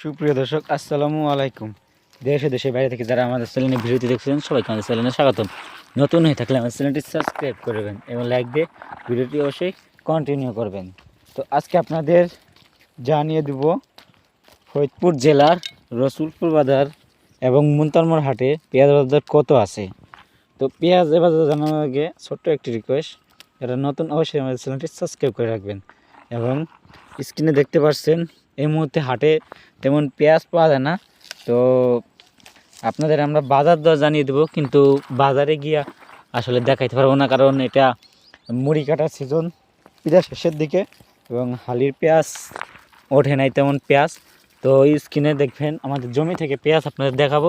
সুপ্রিয় দর্শক, আসসালামু আলাইকুম। দেশ ও দেশের বাইরে থেকে যারা আমাদের চ্যানেলে ভিডিওটি দেখছেন, সবাইকে আমাদের চ্যানেলে স্বাগতম। নতুন হয়ে থাকলে আমাদের চ্যানেলটি সাবস্ক্রাইব করবেন এবং লাইক দিয়ে ভিডিওটি অবশ্যই কন্টিনিউ করবেন। তো আজকে আপনাদের জানিয়ে দেব ফরিদপুর জেলার রসুলপুর বাজার এবং মুনতারমোড় হাটে পেঁয়াজ বাজার কত আছে। তো পেঁয়াজের বাজার জানানোর আগে ছোট্ট একটি রিকোয়েস্ট, যারা নতুন অবশ্যই আমাদের চ্যানেলটি সাবস্ক্রাইব করে রাখবেন। এবং স্ক্রিনে দেখতে পাচ্ছেন এই মুহূর্তে হাটে তেমন পেঁয়াজ পাওয়া যায় না। তো আপনাদের আমরা বাজার দর জানিয়ে দেবো, কিন্তু বাজারে গিয়া আসলে দেখাইতে পারবো না, কারণ এটা মুড়ি কাটার সিজন, পেঁয়াজ শেষের দিকে এবং হালির পেঁয়াজ ওঠে নাই তেমন পেঁয়াজ। তো স্ক্রিনে দেখবেন আমাদের জমি থেকে পেঁয়াজ আপনাদের দেখাবো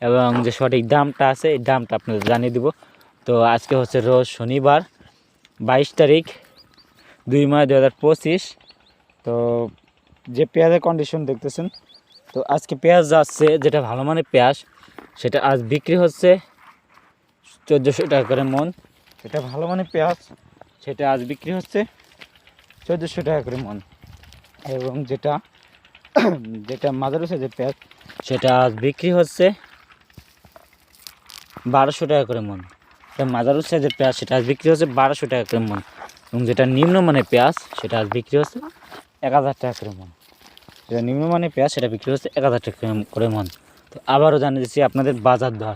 এবং যে সঠিক দামটা আছে এই দামটা আপনাদের জানিয়ে দেবো। তো আজকে হচ্ছে রোজ শনিবার 22 তারিখ 2 মার্চ 2025। তো যে পেঁয়াজের কন্ডিশন দেখতেছেন, তো আজকে পেঁয়াজ যাচ্ছে, যেটা ভালো মানের পেঁয়াজ সেটা আজ বিক্রি হচ্ছে 1400 টাকা করে মন। যেটা ভালো মানের পেঁয়াজ সেটা আজ বিক্রি হচ্ছে 1400 টাকা করে মন। এবং যেটা মাঝারি সাইজের পেঁয়াজ সেটা আজ বিক্রি হচ্ছে 1200 টাকা করে মন। মাঝারি সাইজের পেঁয়াজ সেটা আজ বিক্রি হচ্ছে 1200 টাকা করে মন। এবং যেটা নিম্নমানের পেঁয়াজ সেটা আজ বিক্রি হচ্ছে 1000 টাকা করে মন। যেটা নিম্নমানের পেঁয়াজ সেটা বিক্রি হচ্ছে 1000 টাকা করে মন। তো আবারও জানিয়ে দিচ্ছি আপনাদের বাজার দর।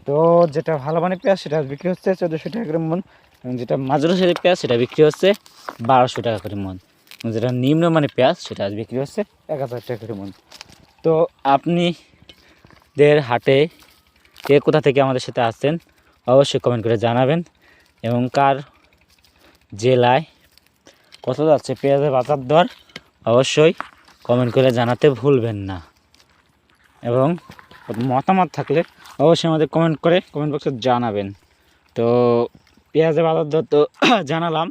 তো যেটা ভালো মানের পেঁয়াজ সেটা বিক্রি হচ্ছে 1400 টাকা করে মন, এবং যেটা মাঝারি সাইজের পেঁয়াজ সেটা বিক্রি হচ্ছে 1200 টাকা করে মন। এবং যেটা নিম্নমানের পেঁয়াজ সেটা আজ বিক্রি হচ্ছে 1000 টাকা করে মন। তো আপনিদের হাটে কে কোথা থেকে আমাদের সাথে আসছেন অবশ্যই কমেন্ট করে জানাবেন, এবং কার জেলায় কত যাচ্ছে পেঁয়াজের বাজার দর অবশ্যই কমেন্ট করে জানাতে ভুলবেন না। এবং মতামত থাকলে অবশ্যই আমাদের কমেন্ট বক্সে জানাবেন। তো পেঁয়াজের বাজার দর তো জানালাম।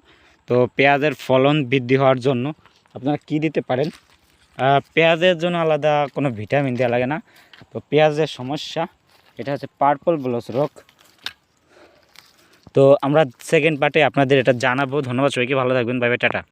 তো পেঁয়াজের ফলন বৃদ্ধি হওয়ার জন্য আপনারা কি দিতে পারেন? পেঁয়াজের জন্য আলাদা কোনো ভিটামিন দেওয়া লাগে না। তো পেঁয়াজের সমস্যা এটা হচ্ছে পার্পল ব্লস রোগ। তো আমরা সেকেন্ড পার্টে আপনাদের এটা জানাবো। ধন্যবাদ সবাইকে, ভালো থাকবেন, বাই বাই, টাটা।